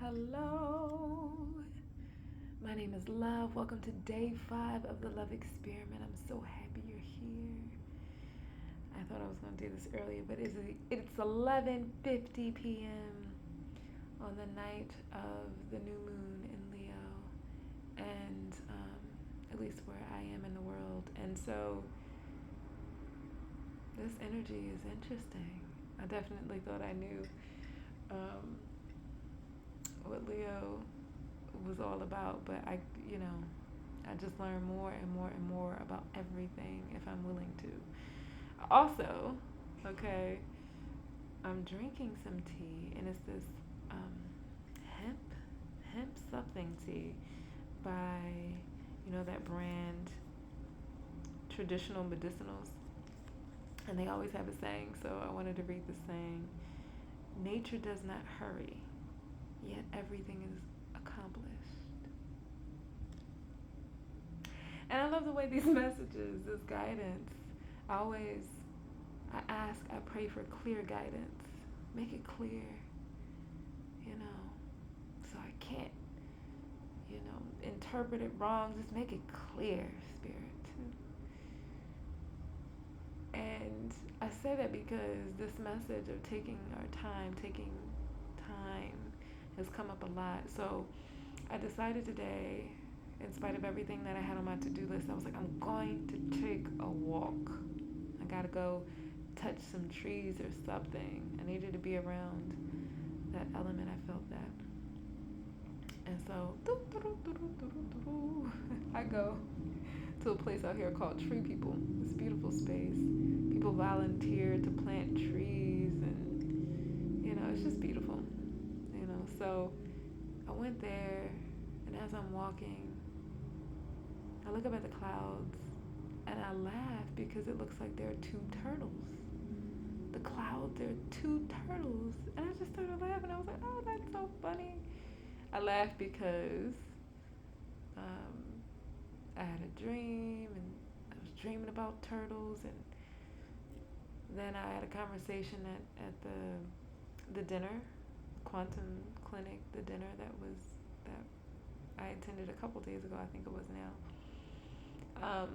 Hello. My name is Love. Welcome to day 5 of the Love Experiment. I'm so happy you're here. I thought I was going to do this earlier, but it's 11:50 p.m. on the night of the new moon in Leo, and at least where I am in the world. And so this energy is interesting. I definitely thought I knew um, what Leo was all about, but I just learn more and more and more about everything if I'm willing to. Also, okay, I'm drinking some tea, and it's this um, hemp hemp something tea by that brand, Traditional Medicinals, and they always have a saying. So I wanted to read the saying: "Nature does not hurry, yet everything is accomplished." And I love the way these messages, this guidance, always, I pray for clear guidance. Make it clear, you know, so I can't, interpret it wrong. Just make it clear, Spirit. And I say that because this message of taking time has come up a lot. So I decided today, in spite of everything that I had on my to-do list, I was like, I'm going to take a walk. I gotta go touch some trees or something. I needed to be around that element. I felt that. And so I go to a place out here called Tree People. This beautiful space. People volunteer to plant trees, and it's just beautiful. So I went there, and as I'm walking, I look up at the clouds and I laugh because it looks like there are two turtles. The clouds, there are two turtles. And I just started laughing. I was like, oh, that's so funny. I laughed because um, I had a dream, and I was dreaming about turtles. And then I had a conversation at the dinner, Quantum Clinic, the dinner that I attended a couple days ago, I think it was now. Um,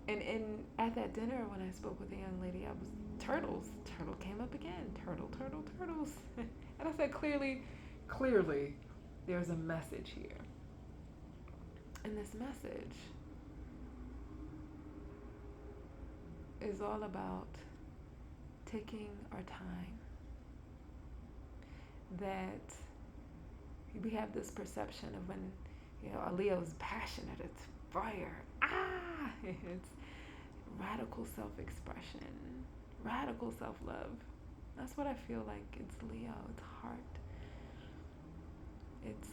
and at that dinner, when I spoke with a young lady, I was turtles. Turtle came up again. Turtle, turtle, turtles. And I said, clearly, there's a message here. And this message is all about taking our time. That we have this perception of when, a Leo is passionate, it's fire. It's radical self-expression, radical self-love. That's what I feel like. It's Leo, it's heart. It's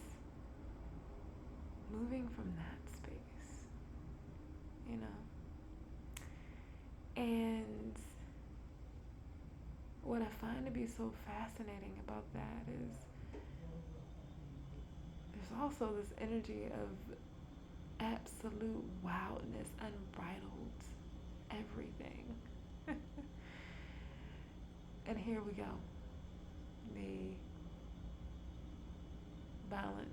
moving from that space, you know. And what I find to be so fascinating about that is there's also this energy of absolute wildness, unbridled everything. And here we go. The balance.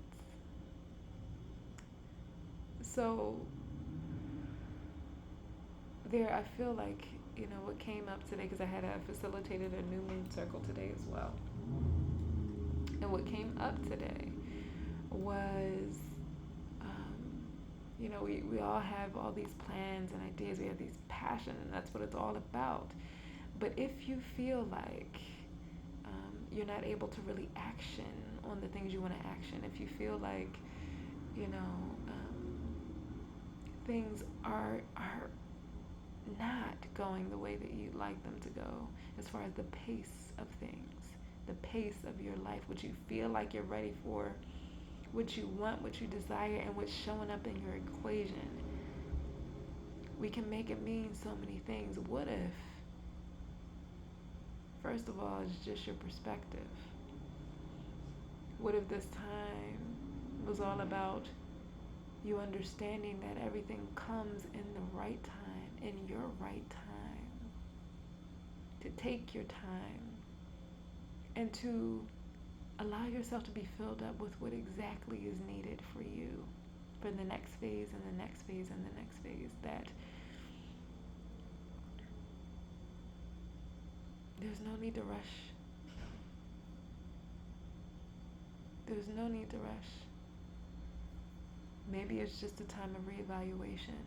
So I feel like, what came up today, because I had facilitated a new moon circle today as well. And what came up today was, we all have all these plans and ideas. We have these passions, and that's what it's all about. But if you feel like you're not able to really action on the things you want to action, if you feel like, things are not going the way that you'd like them to go, as far as the pace of things, the pace of your life, what you feel like you're ready for, what you want, what you desire, and what's showing up in your equation. We can make it mean so many things. What if, first of all, it's just your perspective? What if this time was all about you understanding that everything comes in the right time, in your right time, to take your time and to allow yourself to be filled up with what exactly is needed for you for the next phase and the next phase and the next phase. That there's no need to rush. There's no need to rush. Maybe it's just a time of reevaluation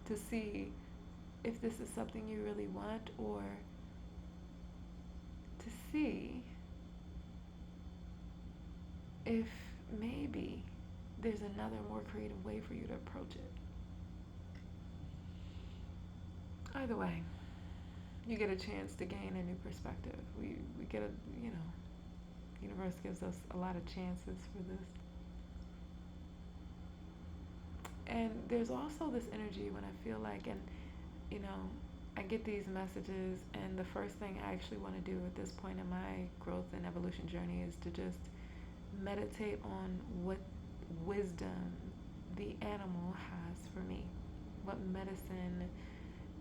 to see if this is something you really want, or to see if maybe there's another more creative way for you to approach it. Either way, you get a chance to gain a new perspective. We get a, the universe gives us a lot of chances for this. And there's also this energy when I feel like, and I get these messages, and the first thing I actually want to do at this point in my growth and evolution journey is to just meditate on what wisdom the animal has for me, what medicine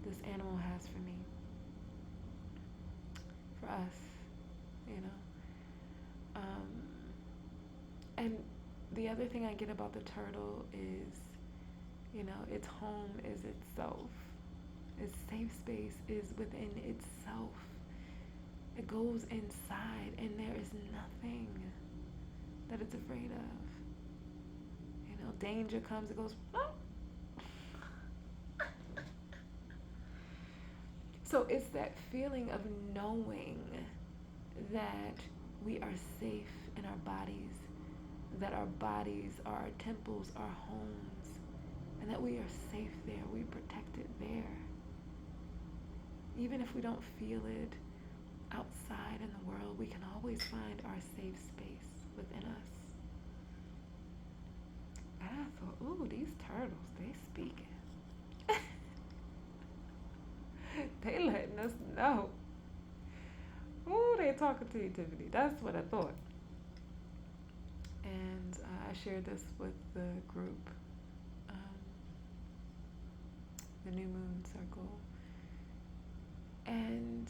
this animal has for me, for us, you know. And the other thing I get about the turtle is, its home is itself. Its safe space is within itself. It goes inside, and there is nothing that it's afraid of. Danger comes, it goes, oh. So it's that feeling of knowing that we are safe in our bodies, that our bodies are our temples, our homes, and that we are safe there, we're protected there. Even if we don't feel it outside in the world, we can always find our safe space within us. And I thought, ooh, these turtles, they speaking. They letting us know. Ooh, they talking to you, Tiffany. That's what I thought. And I shared this with the group, the New Moon Circle. And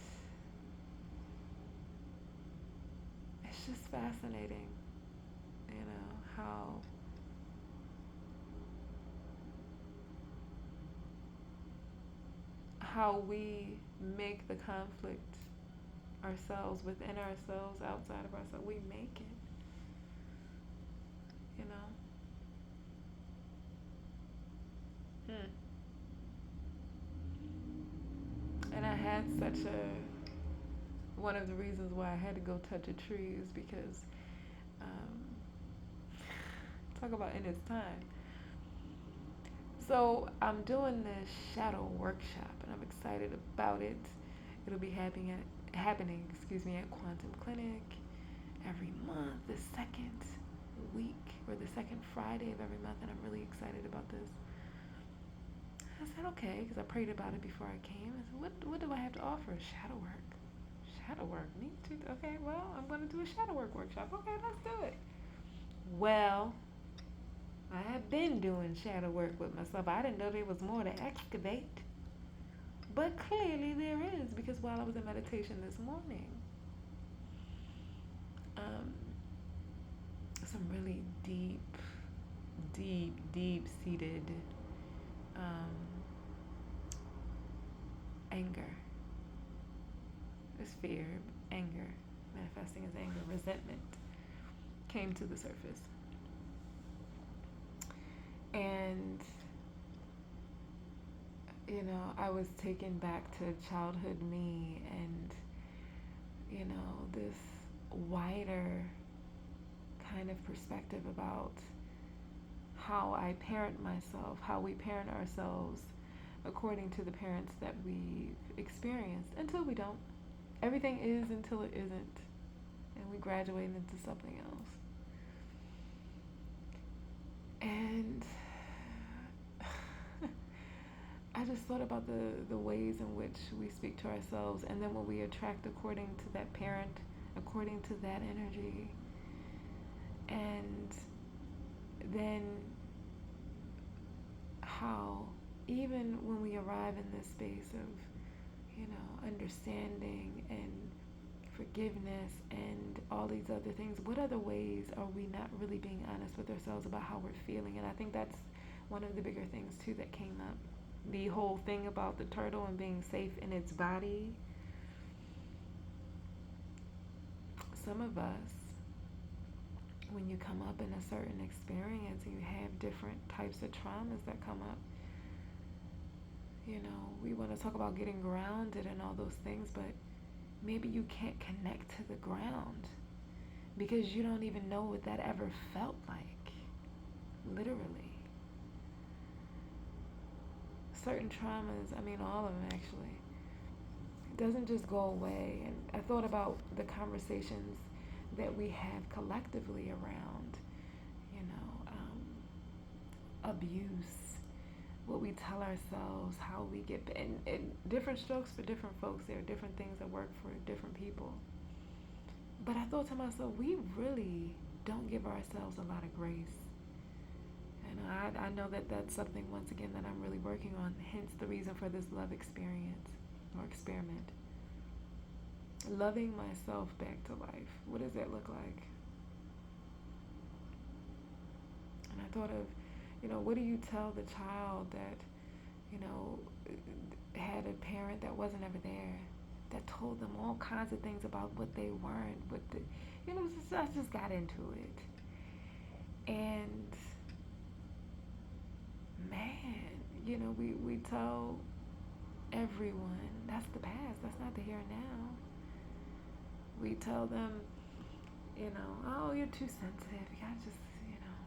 it's just fascinating, how we make the conflict ourselves, within ourselves, outside of ourselves. We make it, And I had such one of the reasons why I had to go touch a tree is because, talk about in its time. So I'm doing this shadow workshop, and I'm excited about it. It'll be happening at Quantum Clinic every month, the second week or the second Friday of every month, and I'm really excited about this. I said, okay, because I prayed about it before I came. I said, what do I have to offer? Shadow work. Shadow work. Me too. Okay, well, I'm going to do a shadow work workshop. Okay, let's do it. Well, I have been doing shadow work with myself. I didn't know there was more to excavate. But clearly there is, because while I was in meditation this morning, some really deep-seated anger. This fear, anger, manifesting as anger, resentment, came to the surface. And, I was taken back to childhood me and, this wider kind of perspective about how I parent myself, how we parent ourselves according to the parents that we've experienced, until we don't. Everything is until it isn't, and we graduate into something else. And I just thought about the ways in which we speak to ourselves, and then what we attract according to that parent, according to that energy. And then how even when we arrive in this space of, understanding and forgiveness, and all these other things, what other ways are we not really being honest with ourselves about how we're feeling? And I think that's one of the bigger things too that came up. The whole thing about the turtle and being safe in its body. Some of us, when you come up in a certain experience and you have different types of traumas that come up, you know, we want to talk about getting grounded and all those things, but maybe you can't connect to the ground because you don't even know what that ever felt like. Literally. Certain traumas, I mean all of them actually, it doesn't just go away. And I thought about the conversations that we have collectively around, you know, abuse, what we tell ourselves, how we get, and different strokes for different folks. There are different things that work for different people. But I thought to myself, we really don't give ourselves a lot of grace. And I know that that's something, once again, that I'm really working on, hence the reason for this love experience or experiment. Loving myself back to life. What does that look like? And I thought of, you know, what do you tell the child that, you know, had a parent that wasn't ever there, that told them all kinds of things about what they weren't, but you know, I just got into it. And man, you know, we tell everyone that's the past, that's not the here and now. We tell them, you know, oh, you're too sensitive, you gotta just, you know,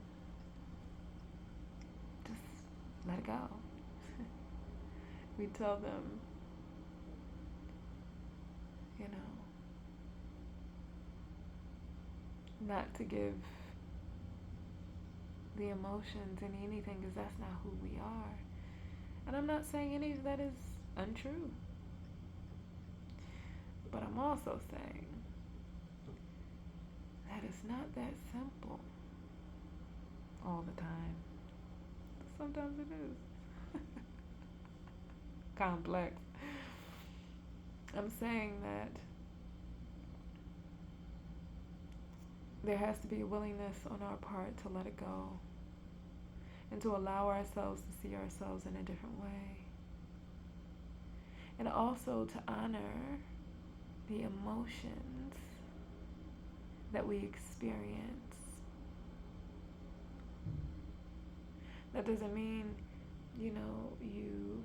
just let it go. We tell them, you know, not to give the emotions and anything because that's not who we are. And I'm not saying any of that is untrue. But I'm also saying that it's not that simple all the time. Sometimes it is. Complex. I'm saying that there has to be a willingness on our part to let it go and to allow ourselves to see ourselves in a different way. And also to honor the emotions that we experience. That doesn't mean, you know, you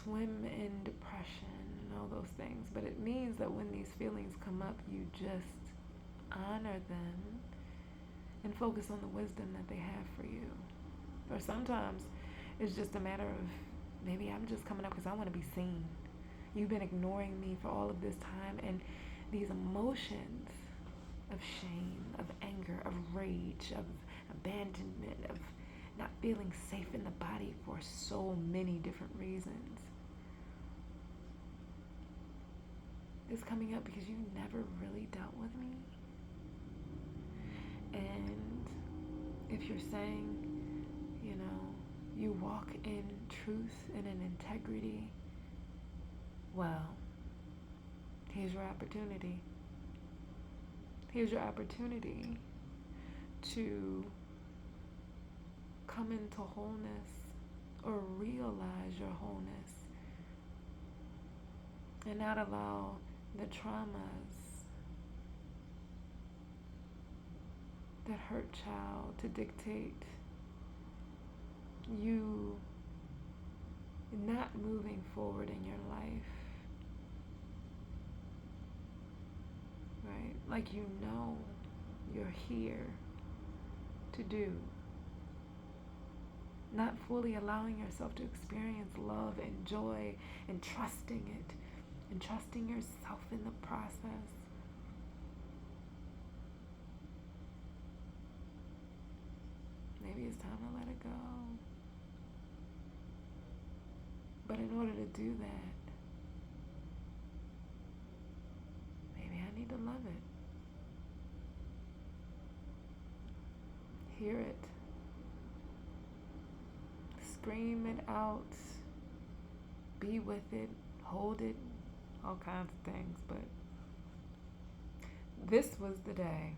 swim in depression and all those things, but it means that when these feelings come up, you just honor them and focus on the wisdom that they have for you. Or sometimes it's just a matter of, maybe I'm just coming up because I want to be seen. You've been ignoring me for all of this time, and these emotions of shame, of anger, of rage, of abandonment, of not feeling safe in the body for so many different reasons, is coming up because you never really dealt with me. And if you're saying, you know, you walk in truth and in integrity, well, here's your opportunity. Here's your opportunity to come into wholeness or realize your wholeness and not allow the traumas that hurt child to dictate you not moving forward in your life. Right? Like you know you're here to do. Not fully allowing yourself to experience love and joy and trusting it and trusting yourself in the process. Maybe it's time to let it go. But in order to do that, maybe I need to love it. Hear it. Scream it out. Be with it. Hold it. all kinds of things, but this was the day,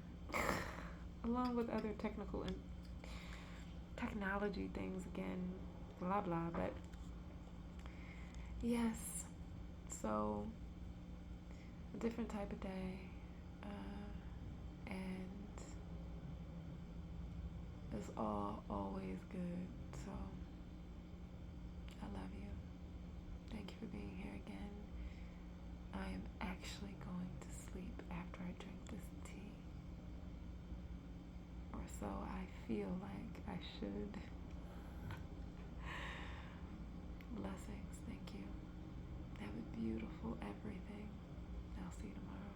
along with other technical and technology things again, blah blah. But yes, so a different type of day, and it's all always good. So I love you. Thank you for being here again. I am actually going to sleep after I drink this tea, or so I feel like I should. Blessings. Thank you. Have a beautiful everything. I'll see you tomorrow.